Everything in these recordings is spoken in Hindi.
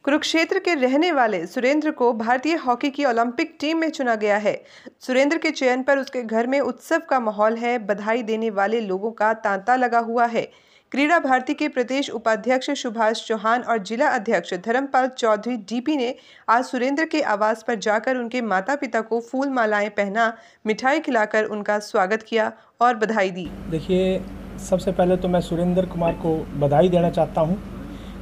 कुरुक्षेत्र के रहने वाले सुरेंद्र को भारतीय हॉकी की ओलंपिक टीम में चुना गया है। सुरेंद्र के चयन पर उसके घर में उत्सव का माहौल है। बधाई देने वाले लोगों का तांता लगा हुआ है। क्रीड़ा भारती के प्रदेश उपाध्यक्ष सुभाष चौहान और जिला अध्यक्ष धर्मपाल चौधरी डीपी ने आज सुरेंद्र के आवास पर जाकर उनके माता पिता को फूल मालाएं पहना, मिठाई खिलाकर उनका स्वागत किया और बधाई दी। देखिए, सबसे पहले तो मैं सुरेंद्र कुमार को बधाई देना चाहता हूं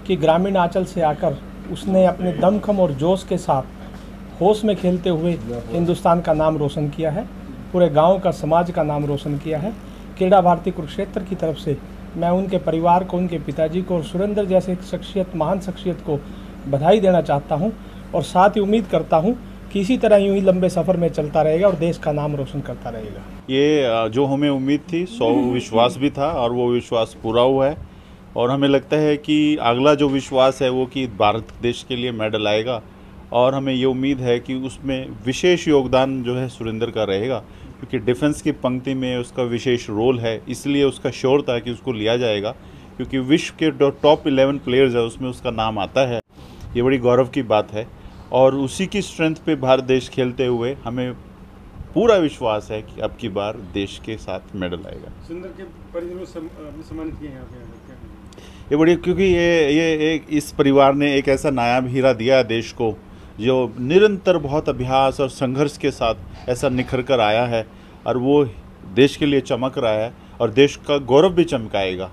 कि ग्रामीण आंचल से आकर उसने अपने दमखम और जोश के साथ होश में खेलते हुए हिंदुस्तान का नाम रोशन किया है, पूरे गांव का, समाज का नाम रोशन किया है। क्रीड़ा भारती कुरुक्षेत्र की तरफ से मैं उनके परिवार को, उनके पिताजी को और सुरेंद्र जैसे एक शख्सियत, महान शख्सियत को बधाई देना चाहता हूं और साथ ही उम्मीद करता हूं कि इसी तरह यूं ही लंबे सफ़र में चलता रहेगा और देश का नाम रोशन करता रहेगा। ये जो हमें उम्मीद थी, सौ विश्वास भी था और वो विश्वास पूरा हुआ है। और हमें लगता है कि अगला जो विश्वास है वो कि भारत देश के लिए मेडल आएगा और हमें ये उम्मीद है कि उसमें विशेष योगदान जो है सुरेंद्र का रहेगा, क्योंकि डिफेंस की पंक्ति में उसका विशेष रोल है। इसलिए उसका श्योर था कि उसको लिया जाएगा, क्योंकि विश्व के टॉप 11 प्लेयर्स है उसमें उसका नाम आता है। ये बड़ी गौरव की बात है और उसी की स्ट्रेंथ पे भारत देश खेलते हुए हमें पूरा विश्वास है कि अब की बार देश के साथ मेडल आएगा। सुरेंद्र के परिजनों ने सम्मानित किए यहाँ पे ये बड़ी, क्योंकि ये एक इस परिवार ने एक ऐसा नायाब हीरा दिया है देश को, जो निरंतर बहुत अभ्यास और संघर्ष के साथ ऐसा निखर कर आया है और वो देश के लिए चमक रहा है और देश का गौरव भी चमकाएगा।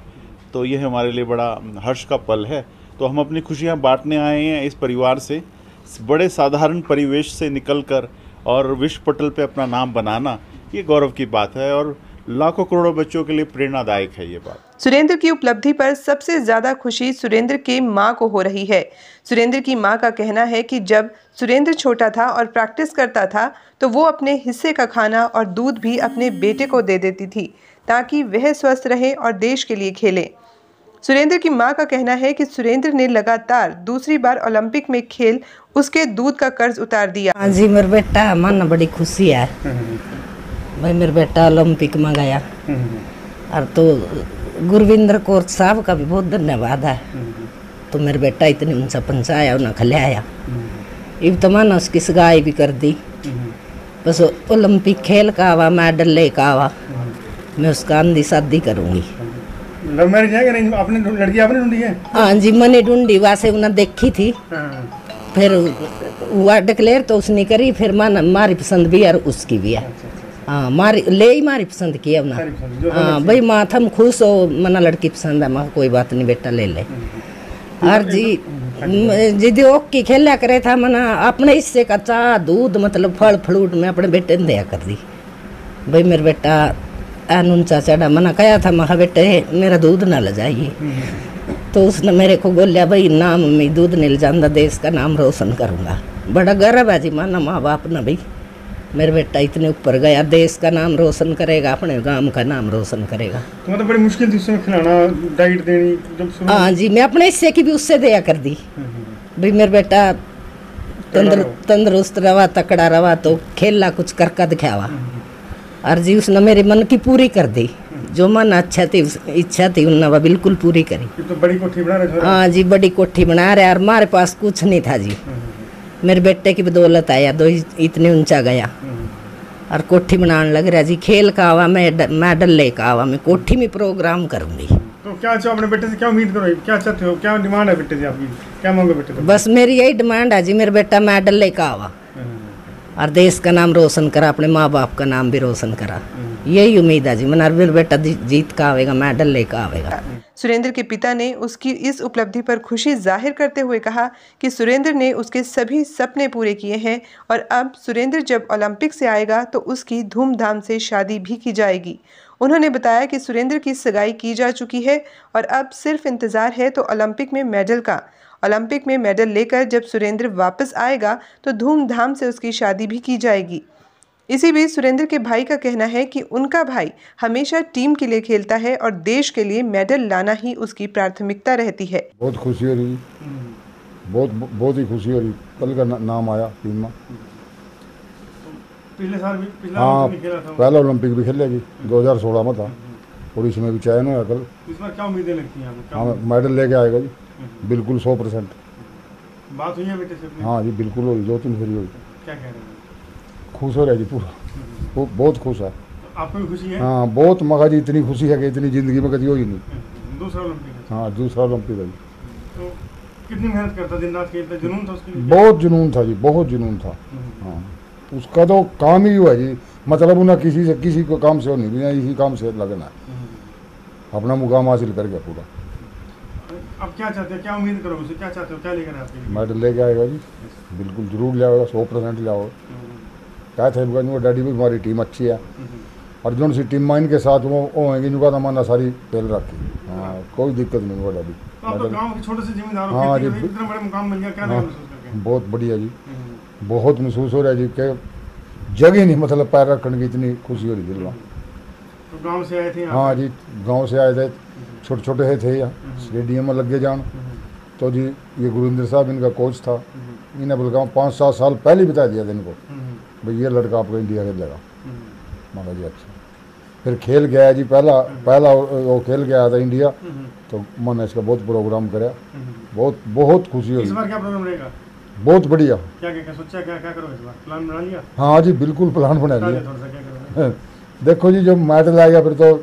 तो ये हमारे लिए बड़ा हर्ष का पल है। तो हम अपनी खुशियाँ बांटने आए हैं इस परिवार से, बड़े साधारण परिवेश से निकलकर और विश्व पटल पे अपना नाम बनाना, ये गौरव की बात है और लाखों करोड़ों बच्चों के लिए प्रेरणादायक है ये बात। सुरेंद्र की उपलब्धि पर सबसे ज्यादा खुशी सुरेंद्र के मां को हो रही है। सुरेंद्र की मां का कहना है कि जब सुरेंद्र छोटा था और प्रैक्टिस करता था तो वो अपने हिस्से का खाना और दूध भी अपने बेटे को दे देती थी ताकि वह स्वस्थ रहे और देश के लिए खेले। सुरेंद्र की मां का कहना है कि सुरेंद्र ने लगातार दूसरी बार ओलंपिक में खेल उसके दूध का कर्ज उतार दिया। हाँ जी, मेरा बेटा, मन बड़ी खुशी है भाई, मेरा बेटा ओलंपिक में गया। और तो गुरविंदर कौर साहब का भी बहुत धन्यवाद है। तो मेरा बेटा इतनी ऊंचा पहुंचाया, उन्हें खिलाया। इब तो माना उसकी सगाई भी कर दी। बस ओलंपिक खेल का आवा, मेडल लेकर आवा, मैं उसका आंधी शादी करूंगी। लव मैरिज है कि नहीं? आपने लड़की आपने ढूंढी है? हाँ जी, मैंने ढूंढी, वैसे उन्हें देखी थी। फिर हुआ डिक्लेयर तो उसने करी, फिर मारी पसंद भी और उसकी भी है। हाँ, मारी पसंद किया ना। हाँ भाई, माँ थम खुश हो, मना लड़की पसंद है, माँ कोई बात नहीं बेटा ले ले। और जी ओक की खेला करे था, मना अपने हिस्से का चाह, दूध, मतलब फल फ्रूट में अपने बेटे ने दिया कर दी। भाई मेरा बेटा ऊंचा चढ़ा, मना कहा था, महा बेटे मेरा दूध ना ले जाइए। तो उसने मेरे को बोलिया, भाई ना मम्मी, दूध नहीं ले जाना, देश का नाम रोशन करूँगा। बड़ा गर्व है जी माना माँ बाप ना, भाई मेरा बेटा इतने ऊपर गया, देश का नाम रोशन करेगा, अपने गांव का नाम रोशन करेगा। तो मतलब बड़ी मुश्किल थी उसमें खिलाना, डाइट देनी जब। हाँ जी, मैं अपने हिस्से की भी उससे दिया कर दी। भाई मेरा बेटा तंदुरुस्त रवा, तकड़ा रवा, तो खेलना कुछ करके दिखावा। और जी उसने मेरे मन की पूरी कर दी, जो मन अच्छा थी, इच्छा थी, उन्होंने बिल्कुल पूरी करी। तो बड़ी कोठी बना रहे? हाँ जी, बड़ी कोठी बना रहे। और हमारे पास कुछ नहीं था जी, मेरे बेटे की बदौलत आया, दो इतने ऊंचा गया और कोठी बनाने लग रहा जी। खेल का आवा, मेडल लेकर आवा, मैं कोठी में प्रोग्राम करूंगी। तो क्या चाहो अपने बेटे से, क्या उम्मीद करो, क्या चाहते हो, क्या डिमांड है बेटे से आपकी, क्या मांगो बेटे से? बस मेरी यही डिमांड है जी, मेरा बेटा मेडल लेकर आवा और देश का नाम रोशन करा, अपने माँ बाप का नाम भी रोशन करा। यही उम्मीद है जी, मना मेरा बेटा जीत का आवेगा, मेडल लेकर आवेगा। सुरेंद्र के पिता ने उसकी इस उपलब्धि पर खुशी जाहिर करते हुए कहा कि सुरेंद्र ने उसके सभी सपने पूरे किए हैं और अब सुरेंद्र जब ओलंपिक से आएगा तो उसकी धूमधाम से शादी भी की जाएगी। उन्होंने बताया कि सुरेंद्र की सगाई की जा चुकी है और अब सिर्फ इंतजार है तो ओलंपिक में मेडल का। ओलंपिक में मेडल लेकर जब सुरेंद्र वापस आएगा तो धूमधाम से उसकी शादी भी की जाएगी। इसी बीच सुरेंद्र के भाई का कहना है कि उनका भाई हमेशा टीम के लिए खेलता है और देश के लिए मेडल लाना ही उसकी प्राथमिकता रहती है। बहुत खुशी हो रही, बहुत ही खुशी हो रही, कल का नाम आया टीम में। पिछले साल भी पहला ओलंपिक भी खेलेगी, 2016 में था और इसमें भी चयन हुआ कल। इस बार क्या उम्मीदें लगती हैं आपको? हाँ, मेडल लेके आएगा जी, बिल्कुल 100%। बात हुई है बेटे से अपनी? हाँ जी बिल्कुल हुई, 2-3 फेरी हुई। क्या कह रहे हैं? खुश हो रहा है जी पूरा, वो बहुत खुश है। तो आपको भी खुशी है? हाँ बहुत, मगा जी इतनी खुशी है कि इतनी ज़िंदगी में कभी हुई नहीं। दूसरा ओलंपिक है। हाँ दूसरा ओलंपिक है जी। तो कितनी मेहनत करता, दिन रात खेलता, जुनून था उसके लिए? बहुत जुनून था जी, बहुत जुनून था। हाँ उसका तो काम ही हुआ है जी, मतलब उन्हें किसी को काम से हो नहीं, बिना इसी काम से लगना है, अपना मुकाम हासिल कर गया पूरा। अब क्या चाहते हैं, क्या उम्मीद करोगे उसे, क्या चाहते हो, क्या लेकर आपके लिए? मेडल लेके आएगा जी, बिल्कुल जरूर ले आएगा, 100% ले आओ। क्या थे वो डैडी भी हमारी टीम अच्छी है, और जो सी टीम माइन के साथ वो होंगे इनका तमन्ना सारी पेल रखी। हाँ कोई दिक्कत नहीं हुआ डैडी। तो आप तो गांव के छोटे से जिम्मेदार हो, हाँ खेती जी, में इतना बड़ा मुकाम मिल गया, क्या लगा महसूस करके? बहुत बढ़िया जी, बहुत महसूस हो रहा है जी कि जगह नहीं, मतलब पैर रखने की इतनी खुशी हो रही दिल में। तो गांव से आए थे आप? हाँ जी गांव से आए थे, छोटे छोटे थे यहाँ स्टेडियम में लगे जान। तो जी ये गुरिंदर साहब इनका कोच था, इन्हें बलगांव 5-7 साल पहले बता दिया था इनको, भाई ये लड़का आपको इंडिया खेलेगा। माना जी अच्छा, फिर खेल गया जी, पहला वो खेल गया था इंडिया, तो मैंने इसका बहुत प्रोग्राम कराया, बहुत खुशी इस हुई। बार क्या प्रोग्राम रहेगा? बहुत बढ़िया। क्या क्या सोचा, क्या करोगे इस बार, प्लान बना लिया? हाँ जी बिल्कुल प्लान बना बता लिया। दे थोड़ा सा, क्या करोगे? देखो जी जब मेडल आएगा फिर तो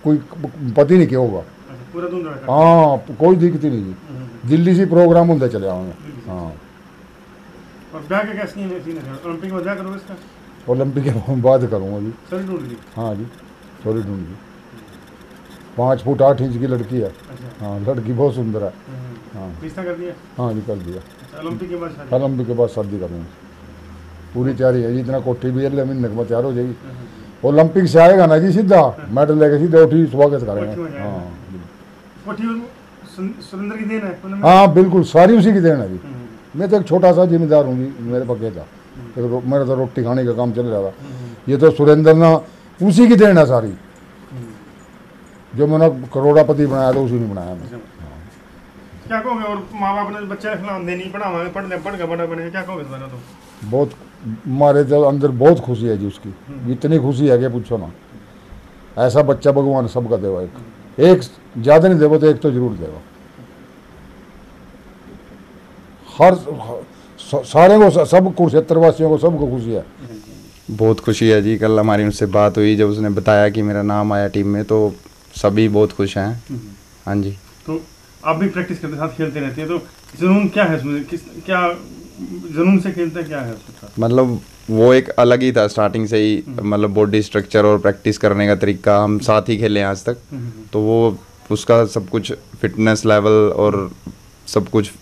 कोई पता ही नहीं क्या होगा। अच्छा, पूरा धूम धड़ाका? हाँ कोई दिक्कत ही नहीं जी, दिल्ली से प्रोग्राम होते चले आएंगे। हाँ और ब्याह का क्या सीन है, ओलंपिक में ब्याह करोगे इसका? ओलंपिक के बाद करूँगा जी। सॉरी ढूंढ ली? हाँ जी सॉरी ढूंढ ली, 5 फुट 8 इंच की लड़की है। अच्छा। हाँ लड़की बहुत सुंदर है। हाँ रिश्ता कर दिया? हाँ जी कर दिया। अच्छा, ओलंपिक के बाद शादी? ओलंपिक के बाद शादी करूँगा, पूरी तैयारी है जी, इतना कोठी भी है, महीने में तैयार हो जाएगी। ओलंपिक से आएगा ना जी सीधा मेडल लेके सीधा उठी स्वागत कोठी में करेंगे। जाएगा। हाँ कोठी सुरेंद्र की देन है उन्होंने? हाँ बिल्कुल सारी उसी की देन है जी। मैं तो एक छोटा सा जिम्मेदार हूँ जी, मेरे पक्के था, मेरा तो रोटी खाने का काम चल रहा था, ये तो सुरेंद्र ना उसी की देन है सारी, जो मैंने करोड़ापति बनाया था उसी ने बनाया मैं। क्या कहोगे, और माँ बाप ने बच्चे खिलाते नहीं, पढ़ावा पढ़ के बड़ा बने, क्या कहोगे इस बारे में? तो बहुत हमारे तो अंदर बहुत खुशी है जी उसकी, इतनी खुशी है कि पूछो ना। ऐसा बच्चा भगवान सबका देवा, एक ज़्यादा नहीं देवा तो एक तो जरूर देवा, हर सारे को, सब कुरुक्षेत्र वासियों को सबको खुशी है। बहुत खुशी है जी, कल हमारी उनसे बात हुई, जब उसने बताया कि मेरा नाम आया टीम में, तो सभी बहुत खुश हैं। हाँ जी। तो आप भी प्रैक्टिस करते साथ खेलते रहते हैं, तो जुनून क्या है इसमें, क्या जुनून से खेलते क्या है उसके साथ? मतलब वो एक अलग ही था स्टार्टिंग से ही, मतलब बॉडी स्ट्रक्चर और प्रैक्टिस करने का तरीका, हम साथ ही खेले आज तक, तो वो उसका सब कुछ फिटनेस लेवल और सब कुछ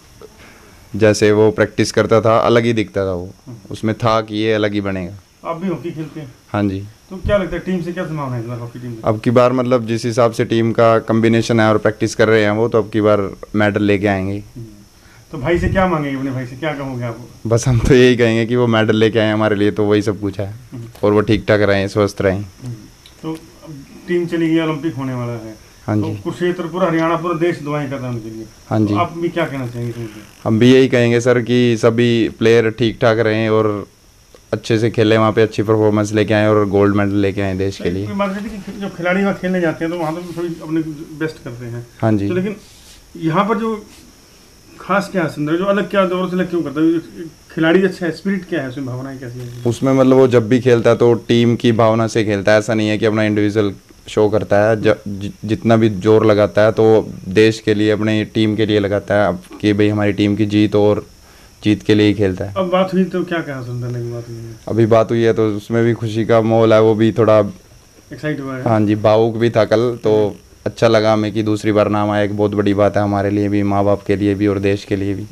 जैसे वो प्रैक्टिस करता था अलग ही दिखता था, वो उसमें था कि ये अलग ही बनेगा। आप भी हॉकी खेलते हैं? हाँ जी। तो क्या लगता है टीम से क्या संभावना है इस बार, हॉकी टीम से? अब की बार मतलब जिस हिसाब से टीम का कॉम्बिनेशन है और प्रैक्टिस कर रहे हैं वो, तो अब की बार मेडल लेके आएंगे। तो भाई से क्या मांगेंगे, अपने भाई से क्या कहोगे आप? बस हम तो यही कहेंगे कि वो मेडल लेके आए हमारे लिए, तो वही सब कुछ है, और वो ठीक ठाक रहें, स्वस्थ रहें। तो टीम चली गई, ओलंपिक होने वाला है। हाँ तो जी। कुरुक्षेत्र पूरा हरियाणा पूरा देश दुआएं कर रहा है उनके लिए। हाँ जी। तो आप भी क्या कहना चाहेंगे उनसे? हम भी यही कहेंगे सर कि सभी प्लेयर ठीक ठाक रहें और अच्छे से खेलें, वहाँ पे अच्छी परफॉर्मेंस लेके आएँ और गोल्ड मेडल लेके आएँ देश के लिए। कोई बात नहीं कि जब खिलाड़ी वहाँ खेलने जाते हैं तो वहाँ तो थोड़ी अपने बेस्ट करते हैं। हाँ जी। तो लेकिन यहाँ पर जो खास क्या है सुंदर, जो अलग क्या दौर से अलग क्यों करता है, खिलाड़ी अच्छा है, स्पिरिट क्या है उसमें, भावनाएं कैसी है उसमें? मतलब वो जब भी खेलता है तो टीम की भावना से खेलता है, ऐसा नहीं है कि अपना इंडिविजुअल शो करता है। जितना भी जोर लगाता है तो देश के लिए, अपने टीम के लिए लगाता है कि भाई हमारी टीम की जीत, और जीत के लिए ही खेलता है। अब बात हुई तो क्या कहा सुंदर ने, बात हुई है? अभी बात हुई है तो उसमें भी खुशी का माहौल है, वो भी थोड़ा एक्साइट हुआ है? हाँ जी, भावुक भी था कल, तो अच्छा लगा हमें कि दूसरी बार नाम आया, एक बहुत बड़ी बात है हमारे लिए भी, माँ बाप के लिए भी और देश के लिए भी।